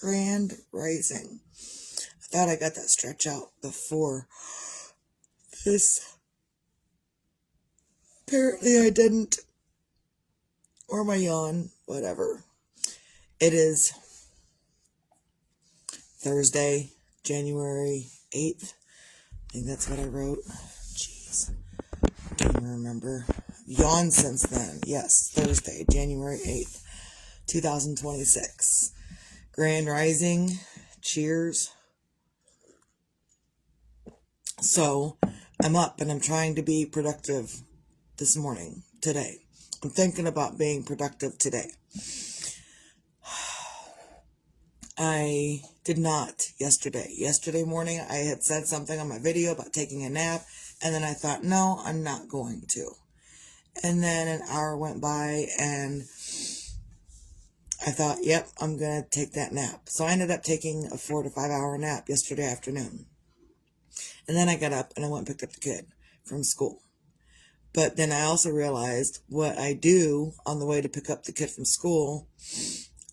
Grand Rising. I thought I got that stretch out before this. Apparently I didn't. Or my yawn, whatever. It is Thursday, January 8th. I think that's what I wrote. Jeez. Can't even remember. Yawned since then. Yes, Thursday, January 8th, 2026. Grand Rising. Cheers. So, I'm up and I'm trying to be productive this morning, today. I'm thinking about being productive today. I did not yesterday. Yesterday morning, I had said something on my video about taking a nap, and then I thought, no, I'm not going to. And then an hour went by, and I thought, yep, I'm going to take that nap. So I ended up taking a 4 to 5 hour nap yesterday afternoon. And then I got up, and I went and picked up the kid from school. But then I also realized what I do on the way to pick up the kid from school.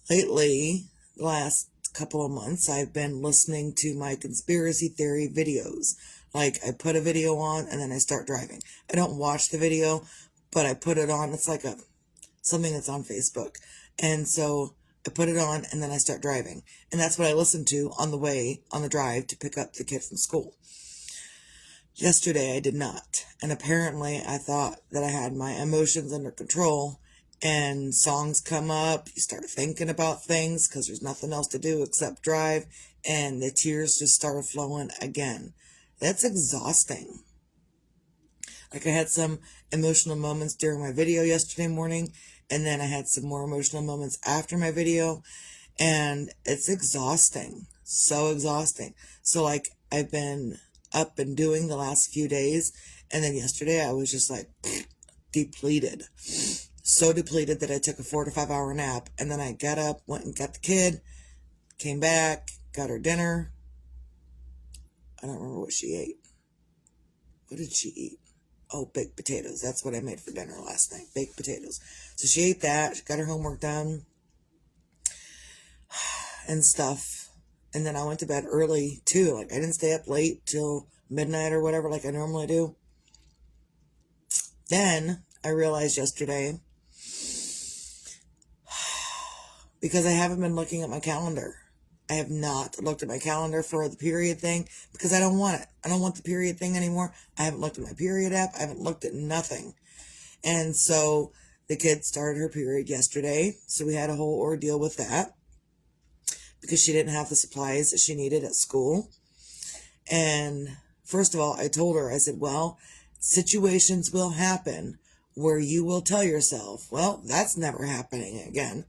Lately, the last couple of months, I've been listening to my conspiracy theory videos. Like, I put a video on and then I start driving. I don't watch the video, but I put it on. It's like something that's on Facebook. And so I put it on and then I start driving. And that's what I listen to on the drive to pick up the kid from school. Yesterday I did not, and apparently I thought that I had my emotions under control, and songs come up, you start thinking about things because there's nothing else to do except drive, and the tears just started flowing again. That's exhausting. Like, I had some emotional moments during my video yesterday morning, and then I had some more emotional moments after my video, and it's exhausting. So exhausting. So, like, I've been up and doing the last few days, and then yesterday I was just like depleted. So depleted that I took a 4 to 5 hour nap, and then I got up, went and got the kid, came back, got her dinner. I don't remember what she ate. What did she eat? Oh, baked potatoes. That's what I made for dinner last night. Baked potatoes. So she ate that. She got her homework done and stuff. And then I went to bed early too. Like, I didn't stay up late till midnight or whatever like I normally do. Then I realized yesterday, because I haven't been looking at my calendar. I have not looked at my calendar for the period thing because I don't want it. I don't want the period thing anymore. I haven't looked at my period app. I haven't looked at nothing. And so the kid started her period yesterday. So we had a whole ordeal with that because she didn't have the supplies that she needed at school. And first of all, I told her, I said, well, situations will happen where you will tell yourself, well, that's never happening again.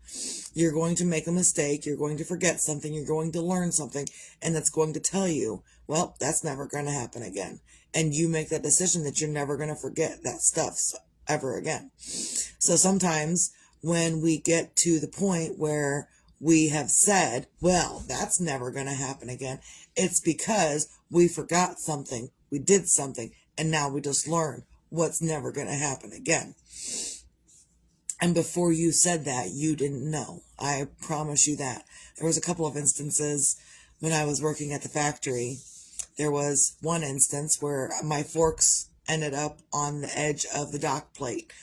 You're going to make a mistake. You're going to forget something. You're going to learn something. And that's going to tell you, well, that's never going to happen again. And you make that decision that you're never going to forget that stuff ever again. So sometimes when we get to the point where we have said, well, that's never going to happen again, it's because we forgot something, we did something, and now we just learned what's never going to happen again. And before you said that, you didn't know. I promise you that. There was a couple of instances when I was working at the factory. There was one instance where my forks ended up on the edge of the dock plate.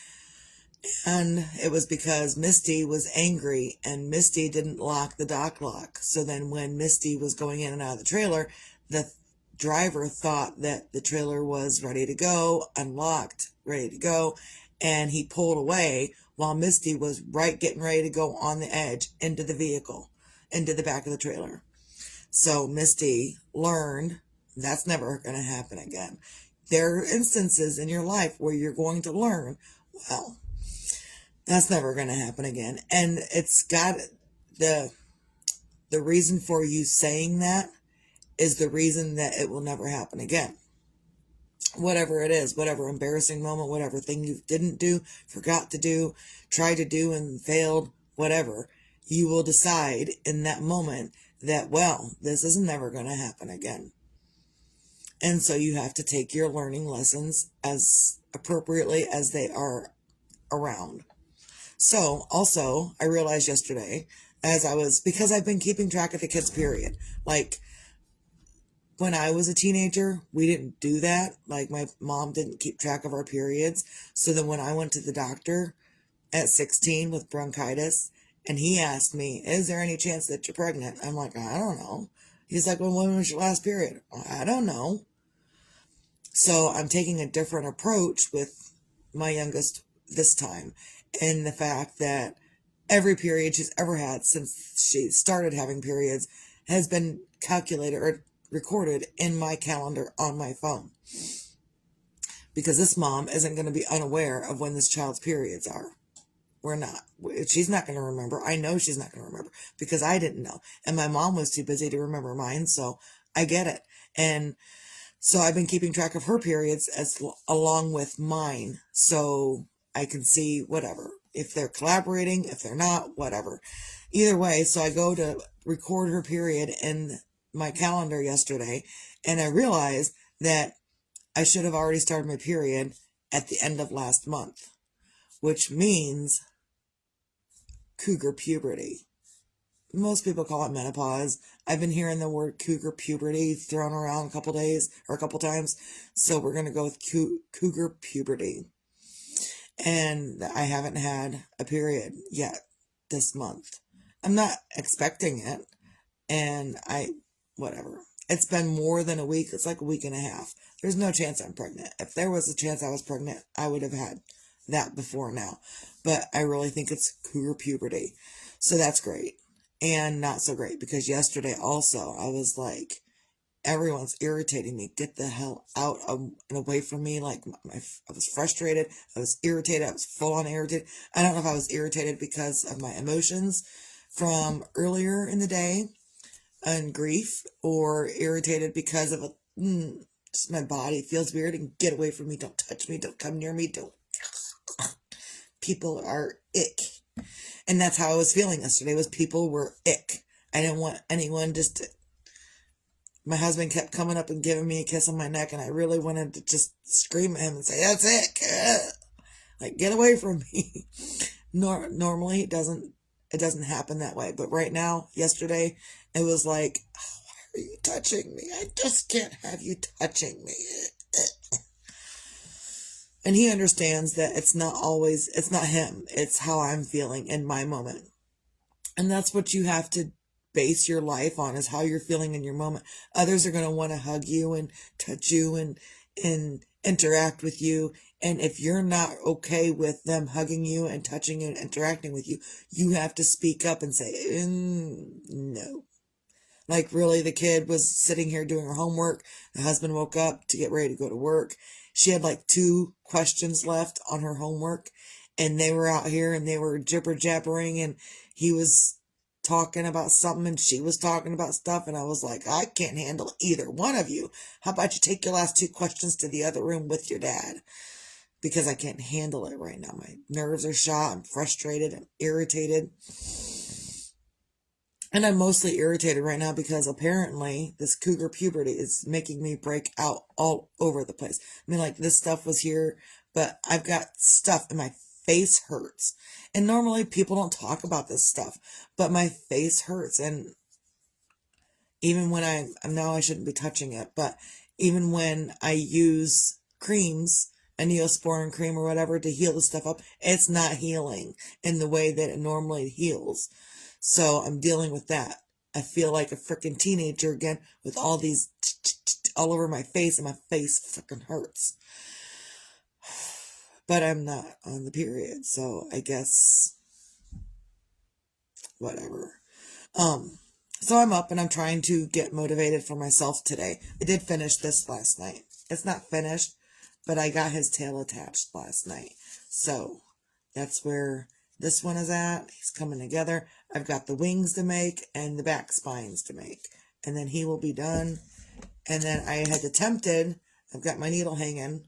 And it was because Misty was angry and Misty didn't lock the dock lock. So then when Misty was going in and out of the trailer, the driver thought that the trailer was ready to go, unlocked, ready to go, and he pulled away while Misty was getting ready to go on the edge into the vehicle, into the back of the trailer. So Misty learned that's never going to happen again. There are instances in your life where you're going to learn, well, that's never going to happen again. And it's got the reason for you saying that is the reason that it will never happen again. Whatever it is, whatever embarrassing moment, whatever thing you didn't do, forgot to do, tried to do and failed, whatever, you will decide in that moment that, well, this is never going to happen again. And so you have to take your learning lessons as appropriately as they are around. So, also, I realized yesterday because I've been keeping track of the kids' period. Like, when I was a teenager, we didn't do that. Like, my mom didn't keep track of our periods. So then when I went to the doctor at 16 with bronchitis, and he asked me, is there any chance that you're pregnant? I'm like, I don't know. He's like, well, when was your last period? I don't know. So I'm taking a different approach with my youngest this time, in the fact that every period she's ever had since she started having periods has been calculated or recorded in my calendar on my phone. Because this mom isn't going to be unaware of when this child's periods are. We're not. She's not going to remember. I know she's not going to remember because I didn't know. And my mom was too busy to remember mine, so I get it. And so I've been keeping track of her periods along with mine, so I can see whatever. If they're collaborating, if they're not, whatever. Either way, so I go to record her period in my calendar yesterday, and I realized that I should have already started my period at the end of last month, which means cougar puberty. Most people call it menopause. I've been hearing the word cougar puberty thrown around a couple times. So we're going to go with cougar puberty. And I haven't had a period yet this month. I'm not expecting it. And whatever. It's been more than a week. It's like a week and a half. There's no chance I'm pregnant. If there was a chance I was pregnant, I would have had that before now. But I really think it's cougar puberty. So that's great. And not so great, because yesterday also I was like, everyone's irritating me. Get the hell out and away from me. Like, I was frustrated. I was irritated. I was full on irritated. I don't know if I was irritated because of my emotions from earlier in the day and grief, or irritated because of just my body feels weird and get away from me. Don't touch me. Don't come near me. Don't. People are ick. And that's how I was feeling yesterday, was people were ick. I didn't want anyone my husband kept coming up and giving me a kiss on my neck, and I really wanted to just scream at him and say, that's ick. Like, get away from me. Normally it doesn't happen that way. But right now, yesterday, it was like, oh, why are you touching me? I just can't have you touching me. And he understands that it's not him. It's how I'm feeling in my moment. And that's what you have to base your life on, is how you're feeling in your moment. Others are going to want to hug you and touch you and interact with you. And if you're not okay with them hugging you and touching you and interacting with you, you have to speak up and say, no. Like, really, the kid was sitting here doing her homework. The husband woke up to get ready to go to work. She had like 2 questions left on her homework, and they were out here and they were jibber jabbering, and he was talking about something and she was talking about stuff, and I was like, I can't handle either one of you. How about you take your last 2 questions to the other room with your dad? Because I can't handle it right now. My nerves are shot. I'm frustrated. I'm irritated. And I'm mostly irritated right now because apparently this cougar puberty is making me break out all over the place. I mean, like, this stuff was here, but I've got stuff and my face hurts. And normally people don't talk about this stuff, but my face hurts. And even when I know I shouldn't be touching it, but even when I use creams, a Neosporin cream or whatever, to heal the stuff up, it's not healing in the way that it normally heals. So I'm dealing with that. I feel like a freaking teenager again with all these all over my face, and my face freaking hurts. But I'm not on the period, so I guess whatever. So I'm up and I'm trying to get motivated for myself today. I did finish this last night. It's not finished, but I got his tail attached last night. So that's where this one is at. He's coming together. I've got the wings to make and the back spines to make. And then he will be done. And then I had attempted, I've got my needle hanging.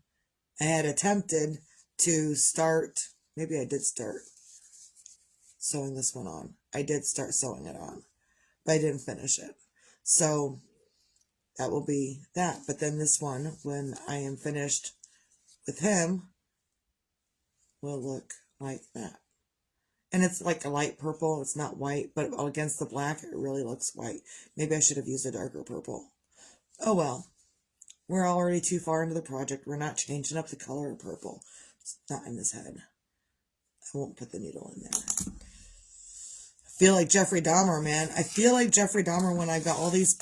I had attempted to start, maybe I did start sewing this one on. I did start sewing it on, but I didn't finish it. So that will be that. But then this one, when I am finished with him, will look like that. And it's like a light purple. It's not white, but against the black, it really looks white. Maybe I should have used a darker purple. Oh well. We're already too far into the project. We're not changing up the color of purple. It's not in this head. I won't put the needle in there. I feel like Jeffrey Dahmer, man. I feel like Jeffrey Dahmer when I've got all these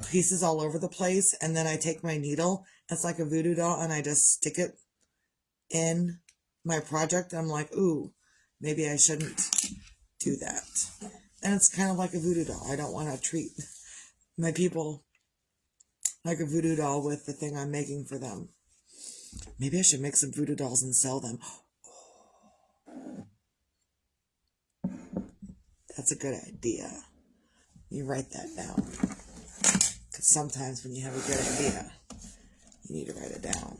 pieces all over the place, and then I take my needle. It's like a voodoo doll, and I just stick it in my project. I'm like, ooh, maybe I shouldn't do that. And it's kind of like a voodoo doll. I don't want to treat my people like a voodoo doll with the thing I'm making for them. Maybe I should make some voodoo dolls and sell them. That's a good idea. You write that down. Because sometimes when you have a good idea, you need to write it down.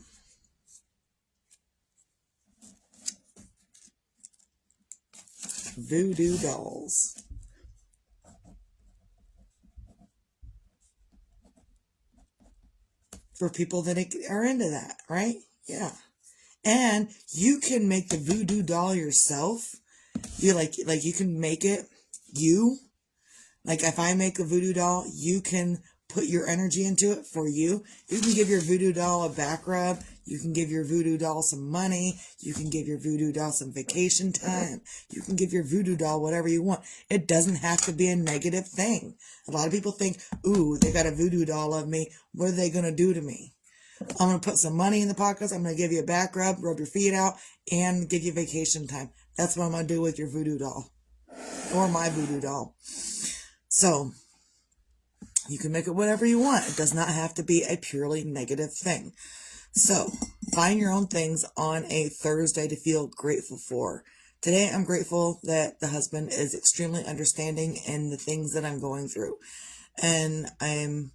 Voodoo dolls. For people that are into that, right? Yeah. And you can make the voodoo doll yourself. You you can make it you. Like if I make a voodoo doll, you can put your energy into it for you. You can give your voodoo doll a back rub. You can give your voodoo doll some money. You can give your voodoo doll some vacation time. You can give your voodoo doll whatever you want. It doesn't have to be a negative thing. A lot of people think, ooh, they got a voodoo doll of me. What are they going to do to me? I'm going to put some money in the pockets. I'm going to give you a back rub your feet out, and give you vacation time. That's what I'm going to do with your voodoo doll. Or my voodoo doll. So, you can make it whatever you want. It does not have to be a purely negative thing. So, find your own things on a Thursday to feel grateful for. Today, I'm grateful that the husband is extremely understanding in the things that I'm going through. And I'm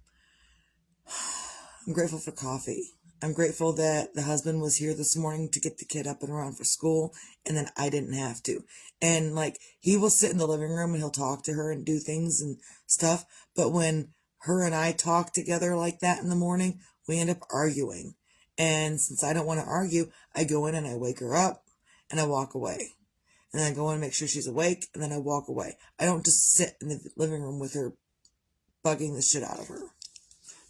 grateful for coffee. I'm grateful that the husband was here this morning to get the kid up and around for school, and then I didn't have to. And he will sit in the living room and he'll talk to her and do things and stuff. But when her and I talk together like that in the morning, we end up arguing. And since I don't want to argue, I go in and I wake her up and I walk away. And then I go in and make sure she's awake, and then I walk away. I don't just sit in the living room with her bugging the shit out of her.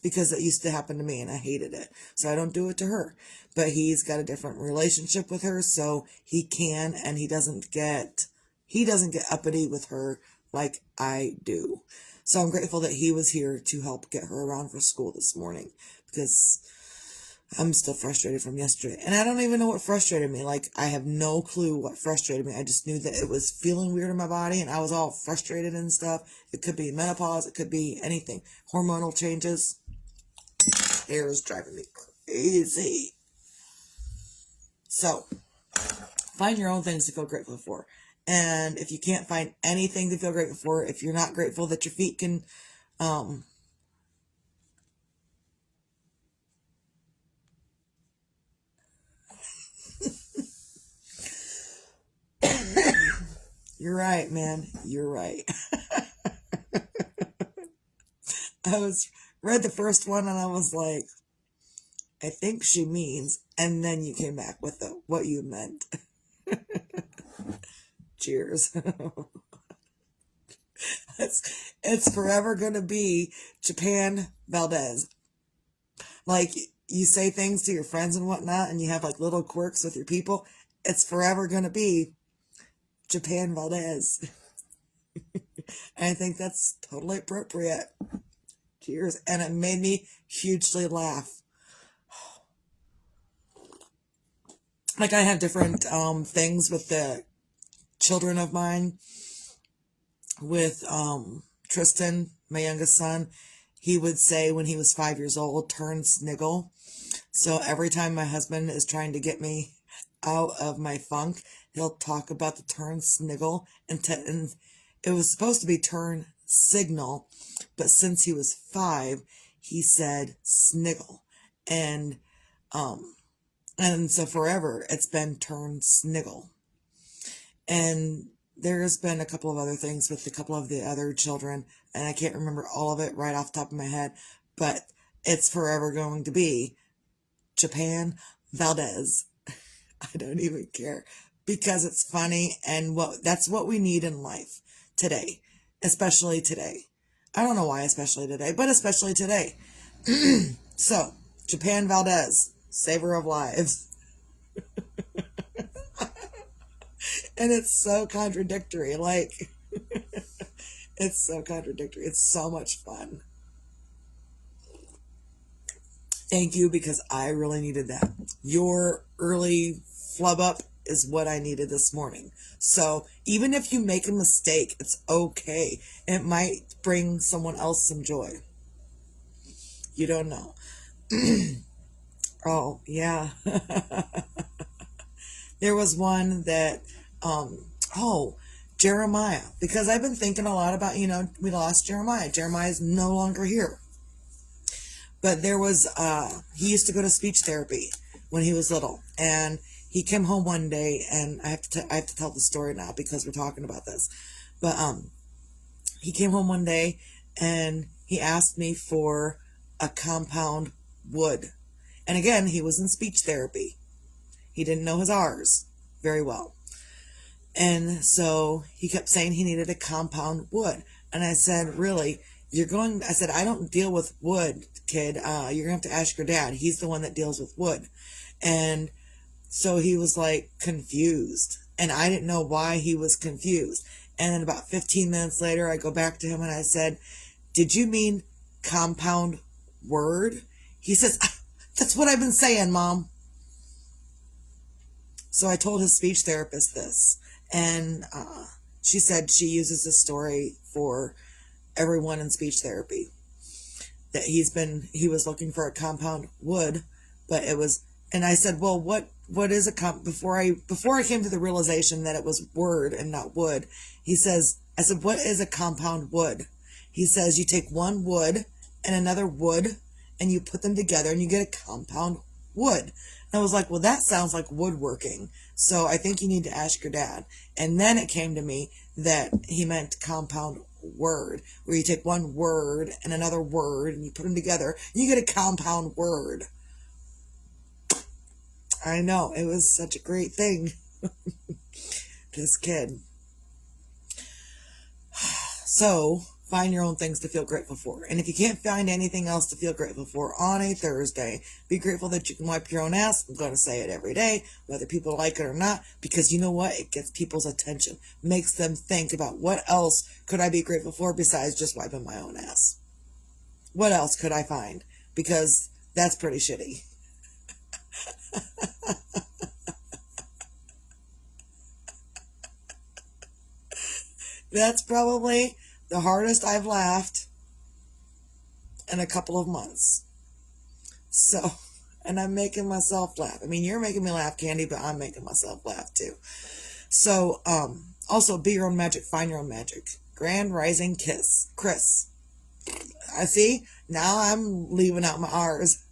Because it used to happen to me and I hated it. So I don't do it to her. But he's got a different relationship with her, so he can, and he doesn't get uppity with her like I do. So I'm grateful that he was here to help get her around for school this morning, because I'm still frustrated from yesterday. And I don't even know what frustrated me. I have no clue what frustrated me. I just knew that it was feeling weird in my body and I was all frustrated and stuff. It could be menopause. It could be anything. Hormonal changes. Hair is driving me crazy. So, find your own things to feel grateful for. And if you can't find anything to feel grateful for, if you're not grateful that your feet can, you're right, man. You're right. Read the first one and I was like, I think she means, and then you came back with what you meant. Cheers. It's forever gonna be Japan Valdez. You say things to your friends and whatnot, and you have little quirks with your people. It's forever gonna be Japan Valdez. I think that's totally appropriate. Cheers. And it made me hugely laugh. I have different things with the children of mine. With Tristan, my youngest son, he would say when he was 5 years old, turn sniggle. So every time my husband is trying to get me out of my funk, he'll talk about the turn sniggle, and it was supposed to be turn signal, but since he was 5, he said sniggle, and so forever it's been turn sniggle. And there's been a couple of other things with a couple of the other children, and I can't remember all of it right off the top of my head, but it's forever going to be Japan Valdez. I don't even care. because it's funny, and that's what we need in life today, especially today. I don't know why especially today, but especially today. So, Japan Valdez, saver of lives. And it's so contradictory. Like, it's so contradictory. It's so much fun. Thank you, because I really needed that. Your early flub up is what I needed this morning. So even if you make a mistake, it's okay. It might bring someone else some joy. You don't know. Oh, yeah. There was one that, oh, Jeremiah. Because I've been thinking a lot about, we lost Jeremiah. Jeremiah is no longer here. But there was, he used to go to speech therapy when he was little. And he came home one day, and I have to tell the story now because we're talking about this. But he came home one day, and he asked me for a compound wood. And again, he was in speech therapy. He didn't know his R's very well. And so he kept saying he needed a compound wood. And I said, really? I said, I don't deal with wood, kid. You're going to have to ask your dad. He's the one that deals with wood. And so he was like confused. And I didn't know why he was confused. And then about 15 minutes later, I go back to him and I said, did you mean compound word? He says, that's what I've been saying, Mom. So I told his speech therapist this. And she said she uses this story for everyone in speech therapy, that he was looking for a compound wood, but it was, and I said, well, what is before I came to the realization that it was word and not wood, I said, what is a compound wood? He says, you take one wood and another wood and you put them together and you get a compound wood. And I was like, well, that sounds like woodworking. So I think you need to ask your dad. And then it came to me that he meant compound word, where you take one word and another word and you put them together and you get a compound word. I know, it was such a great thing. This kid. So find your own things to feel grateful for. And if you can't find anything else to feel grateful for on a Thursday, be grateful that you can wipe your own ass. I'm going to say it every day, whether people like it or not, because you know what? It gets people's attention, makes them think about what else could I be grateful for besides just wiping my own ass. What else could I find? Because that's pretty shitty. That's probably the hardest I've laughed in a couple of months. So, and I'm making myself laugh. I mean, you're making me laugh, Candy, but I'm making myself laugh too. So, also, be your own magic, find your own magic. Grand Rising Chris. I see, now I'm leaving out my R's.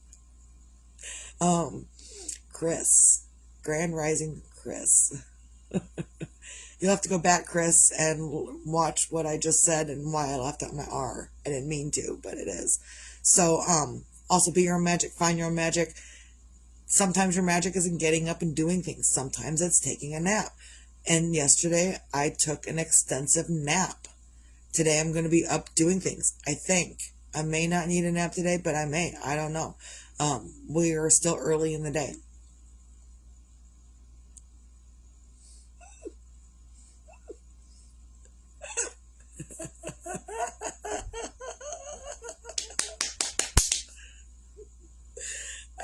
Chris. Grand Rising Chris. You'll have to go back, Chris, and watch what I just said and why I left out my R. I didn't mean to, but it is. So, also be your own magic, find your own magic. Sometimes your magic isn't getting up and doing things. Sometimes it's taking a nap. And yesterday, I took an extensive nap. Today, I'm going to be up doing things, I think. I may not need a nap today, but I may. I don't know. We are still early in the day.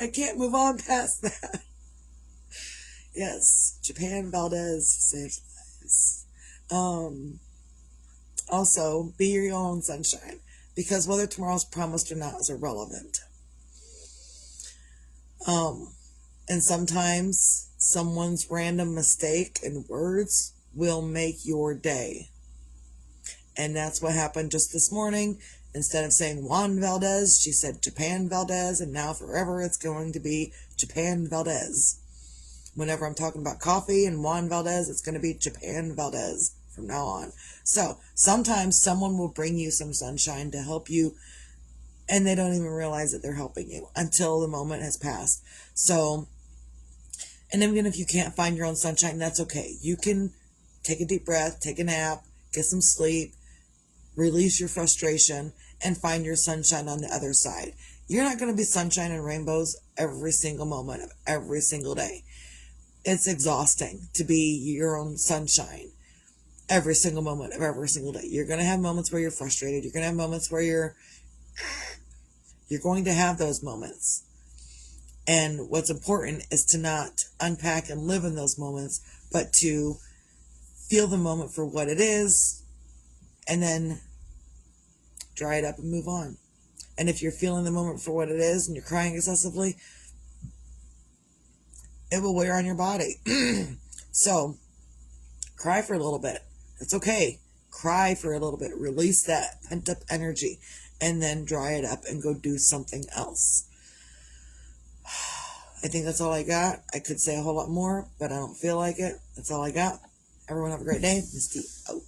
I can't move on past that. Yes, Japan Valdez saved lives. Also, be your own sunshine, because whether tomorrow's promised or not is irrelevant. And sometimes someone's random mistake in words will make your day. And that's what happened just this morning. Instead of saying Juan Valdez, she said Japan Valdez, and now forever it's going to be Japan Valdez. Whenever I'm talking about coffee and Juan Valdez, it's going to be Japan Valdez from now on. So sometimes someone will bring you some sunshine to help you, and they don't even realize that they're helping you until the moment has passed. So And even if you can't find your own sunshine, that's okay. You can take a deep breath, take a nap, get some sleep, release your frustration, and find your sunshine on the other side. You're not going to be sunshine and rainbows every single moment of every single day. It's exhausting to be your own sunshine every single moment of every single day. You're going to have moments where you're frustrated. You're going to have moments where you're going to have those moments. And what's important is to not unpack and live in those moments, but to feel the moment for what it is and then dry it up and move on. And if you're feeling the moment for what it is and you're crying excessively, it will wear on your body. So cry for a little bit. It's okay. Cry for a little bit. Release that pent up energy and then dry it up and go do something else. I think that's all I got. I could say a whole lot more, but I don't feel like it. That's all I got. Everyone have a great day. Misty out.